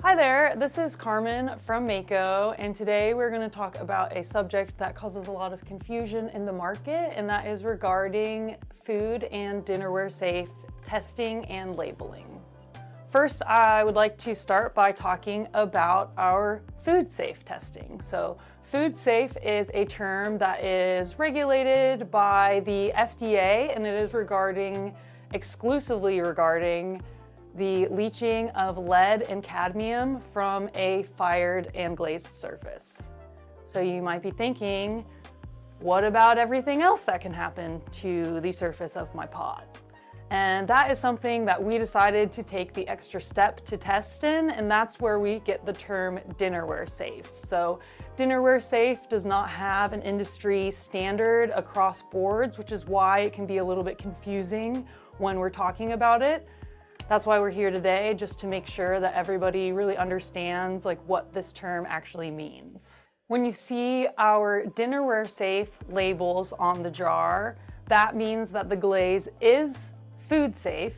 Hi there, this is Carmen from Mayco, and today we're going to talk about a subject that causes a lot of confusion in the market, and that is regarding food and dinnerware safe testing and labeling. First, I would like to start by talking about our food safe testing. So, food safe is a term that is regulated by the FDA, and it is exclusively regarding the leaching of lead and cadmium from a fired and glazed surface. So you might be thinking, what about everything else that can happen to the surface of my pot? And that is something that we decided to take the extra step to test in, and that's where we get the term dinnerware safe. So dinnerware safe does not have an industry standard across boards, which is why it can be a little bit confusing when we're talking about it. That's why we're here today, just to make sure that everybody really understands what this term actually means. When you see our dinnerware safe labels on the jar, that means that the glaze is food safe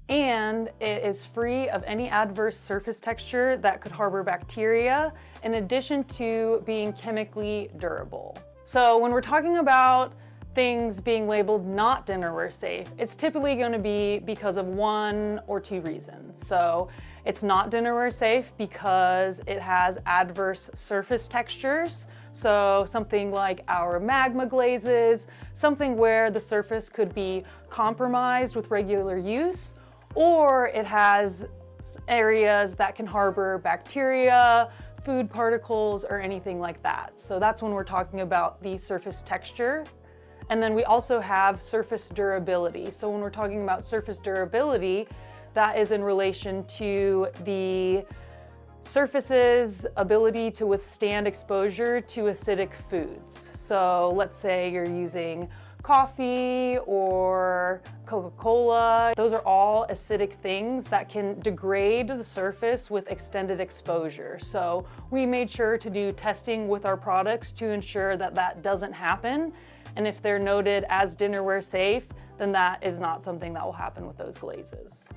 and it is free of any adverse surface texture that could harbor bacteria, in addition to being chemically durable. So when we're talking about things being labeled not dinnerware safe, it's typically going to be because of one or two reasons. So it's not dinnerware safe because it has adverse surface textures. So something like our magma glazes, something where the surface could be compromised with regular use, or it has areas that can harbor bacteria, food particles, or anything like that. So that's when we're talking about the surface texture. And then we also have surface durability. So when we're talking about surface durability, that is in relation to the surface's ability to withstand exposure to acidic foods. So let's say you're using coffee or Coca-Cola. Those are all acidic things that can degrade the surface with extended exposure. So we made sure to do testing with our products to ensure that that doesn't happen. And if they're noted as dinnerware safe, then that is not something that will happen with those glazes.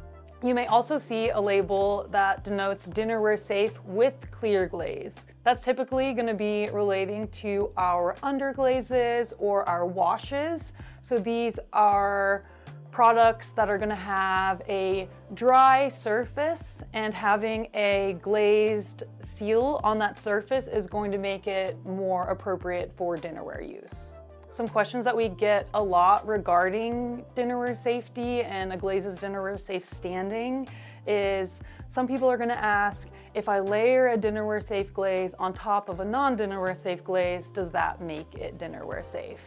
You may also see a label that denotes dinnerware safe with clear glaze. That's typically going to be relating to our underglazes or our washes. So these are products that are going to have a dry surface, and having a glazed seal on that surface is going to make it more appropriate for dinnerware use. Some questions that we get a lot regarding dinnerware safety and a glaze's dinnerware safe standing is, some people are going to ask, if I layer a dinnerware safe glaze on top of a non-dinnerware safe glaze, does that make it dinnerware safe?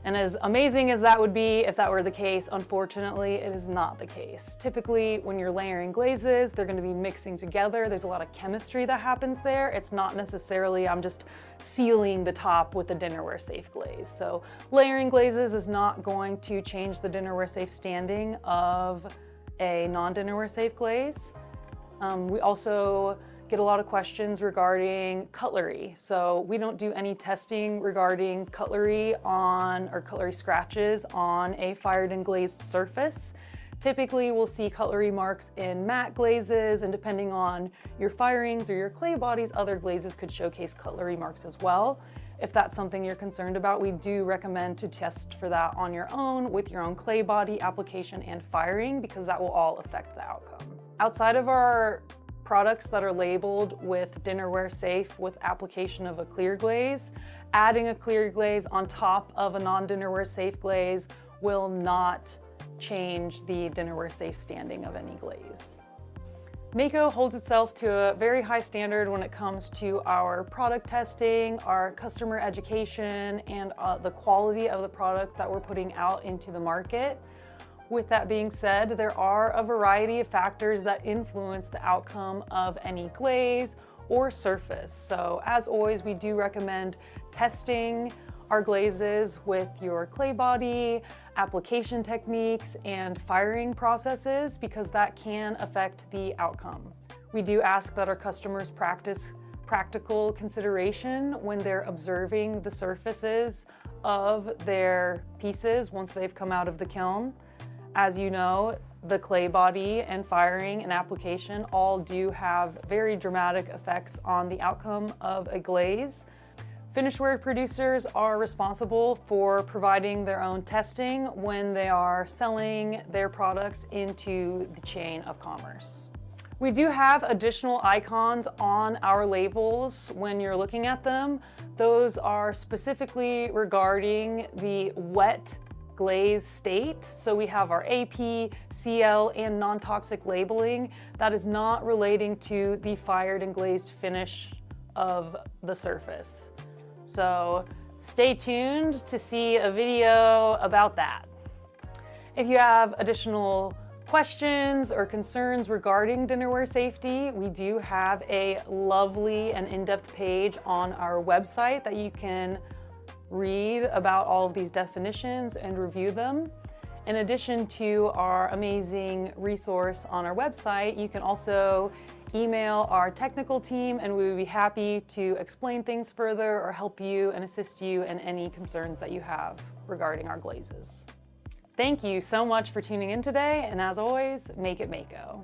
And as amazing as that would be if that were the case, unfortunately, it is not the case. Typically, when you're layering glazes, they're going to be mixing together. There's a lot of chemistry that happens there. It's not necessarily, I'm just sealing the top with a dinnerware safe glaze. So layering glazes is not going to change the dinnerware safe standing of a non-dinnerware safe glaze. We also get a lot of questions regarding cutlery. So we don't do any testing regarding cutlery or cutlery scratches on a fired and glazed surface. Typically, we'll see cutlery marks in matte glazes, and depending on your firings or your clay bodies, other glazes could showcase cutlery marks as well. If that's something you're concerned about, we do recommend to test for that on your own with your own clay body application and firing, because that will all affect the outcome. Outside of our products that are labeled with dinnerware safe with application of a clear glaze, adding a clear glaze on top of a non-dinnerware safe glaze will not change the dinnerware safe standing of any glaze. Mayco holds itself to a very high standard when it comes to our product testing, our customer education, and the quality of the product that we're putting out into the market. With that being said, there are a variety of factors that influence the outcome of any glaze or surface. So as always, we do recommend testing our glazes with your clay body, application techniques, and firing processes, because that can affect the outcome. We do ask that our customers practice practical consideration when they're observing the surfaces of their pieces once they've come out of the kiln. As you know, the clay body and firing and application all do have very dramatic effects on the outcome of a glaze. Finished ware producers are responsible for providing their own testing when they are selling their products into the chain of commerce. We do have additional icons on our labels when you're looking at them. Those are specifically regarding the wet glaze state. So we have our AP, CL, and non-toxic labeling. That is not relating to the fired and glazed finish of the surface. So stay tuned to see a video about that. If you have additional questions or concerns regarding dinnerware safety, we do have a lovely and in-depth page on our website that you can read about all of these definitions and review them. In addition to our amazing resource on our website, you can also email our technical team and we would be happy to explain things further or help you and assist you in any concerns that you have regarding our glazes. Thank you so much for tuning in today, and as always, make it Mayco.